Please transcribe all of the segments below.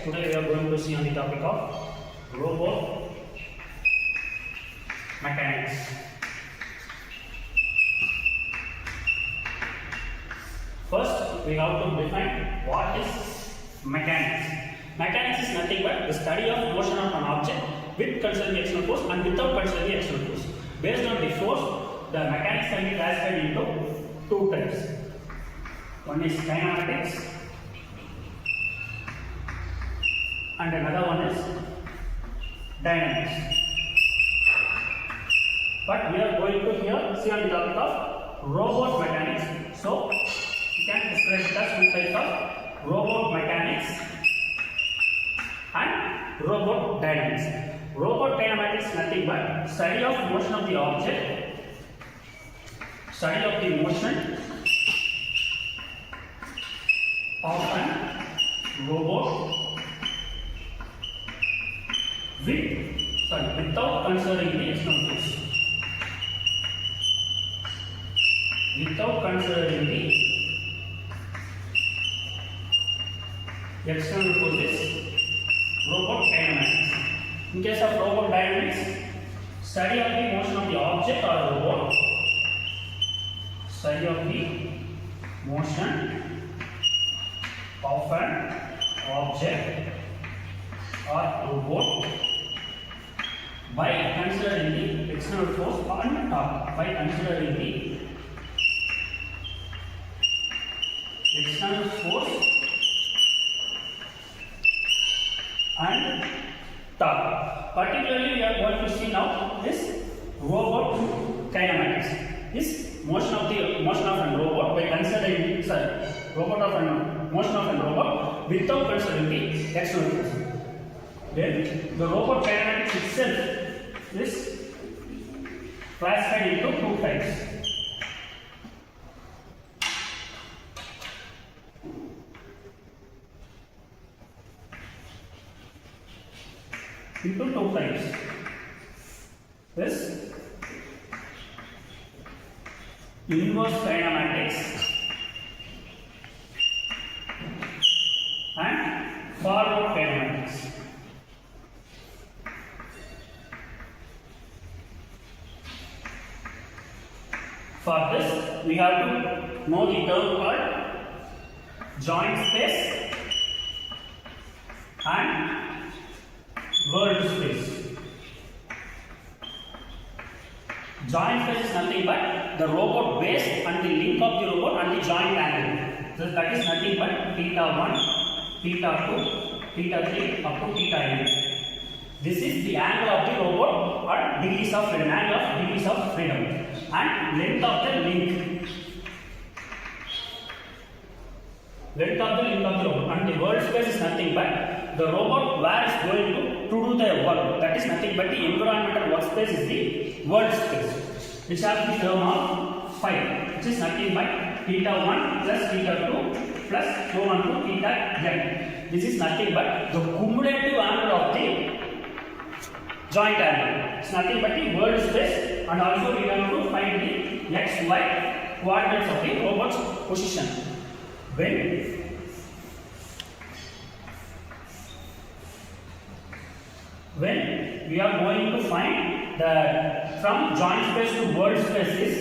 Today we are going to see on the topic of robot mechanics. First, we have to define what is mechanics. Mechanics is nothing but the study of motion of an object with considering the external force and without considering the external force. Based on the force, the mechanics can be classified into two types. One is kinematics and another one is dynamics. But we are going to here see on the topic of robot mechanics. So you can describe it as two types of robot mechanics and robot dynamics. Robot kinematics is nothing but study of motion of the object, study of the motion of an robot without considering the external force. Without considering the external forces, robot kinematics. In case of robot dynamics, study of the motion of the object or robot. Study of the motion of an object or robot by considering the external force on top. By considering the external force and top. Particularly, we are going to see now this robot kinematics. This motion of an robot by considering motion of an robot without considering the external force. Then the robot kinematics itself is classified into two types. This inverse kinematics and forward kinematics. For this, we have to know the term called joint space and world space. Joint space is nothing but the robot base and the link of the robot and the joint angle. So that is nothing but theta 1, theta 2, theta 3 up to theta n. This is the angle of the robot or degrees of freedom, angle of degrees of freedom, and length of the link. Length of the link of the robot, and the world space is nothing but the robot where is going to do the work. That is nothing but the environmental workspace is the world space, which has the term of phi, which is nothing but theta 1 plus theta 2 plus so on to theta n. This is nothing but the cumulative angle of the joint angle. It's nothing but the world space, and also we have to find the x, y coordinates of the robot's position. When we are going to find the from joint space to world space is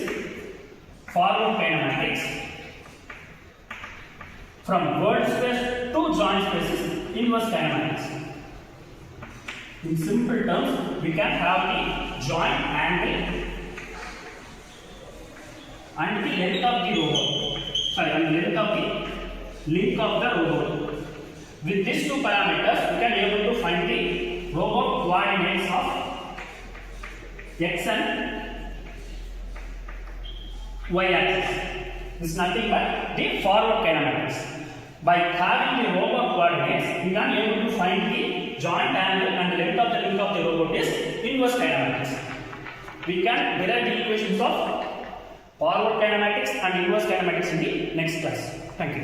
forward kinematics. From world space to joint space is inverse kinematics. In simple terms, we can have the joint angle and the length of the robot. And the length of the link of the robot. With these two parameters, we can able to find the robot coordinates of x and y axis. This is nothing but the forward kinematics. By having the robot coordinates, we can able to find the joint angle and the length of the link of the robot is inverse kinematics. We can derive the equations of forward kinematics and inverse kinematics in the next class. Thank you.